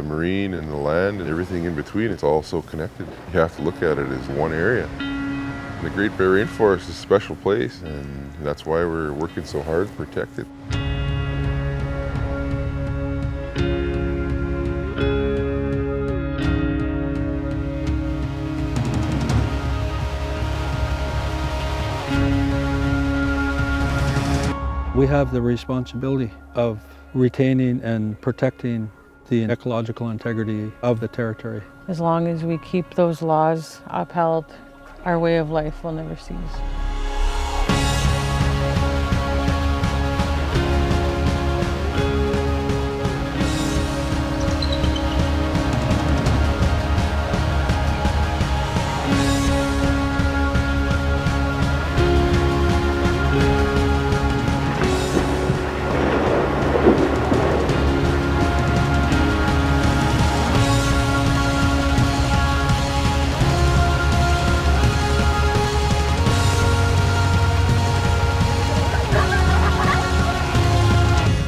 the marine and the land and everything in between, it's all so connected. You have to look at it as one area. The Great Bear Rainforest is a special place, and that's why we're working so hard to protect it. We have the responsibility of retaining and protecting the ecological integrity of the territory. As long as we keep those laws upheld, our way of life will never cease.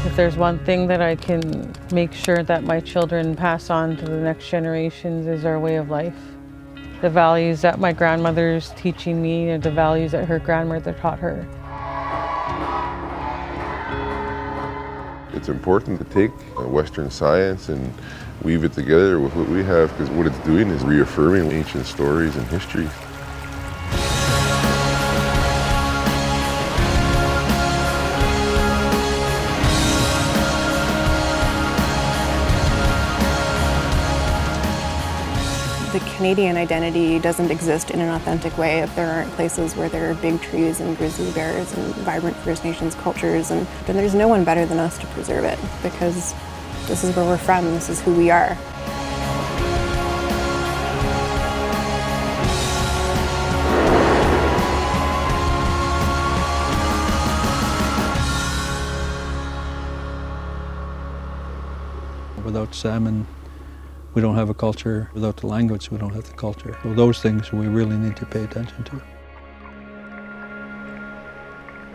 If there's one thing that I can make sure that my children pass on to the next generations is our way of life. The values that my grandmother's teaching me are the values that her grandmother taught her. It's important to take Western science and weave it together with what we have, because what it's doing is reaffirming ancient stories and history. The Canadian identity doesn't exist in an authentic way if there aren't places where there are big trees and grizzly bears and vibrant First Nations cultures, and then there's no one better than us to preserve it, because this is where we're from, this is who we are. Without salmon, we don't have a culture. Without the language, we don't have the culture. So those things we really need to pay attention to.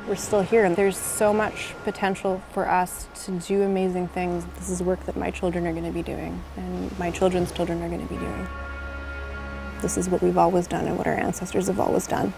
We're still here, and there's so much potential for us to do amazing things. This is work that my children are going to be doing, and my children's children are going to be doing. This is what we've always done and what our ancestors have always done.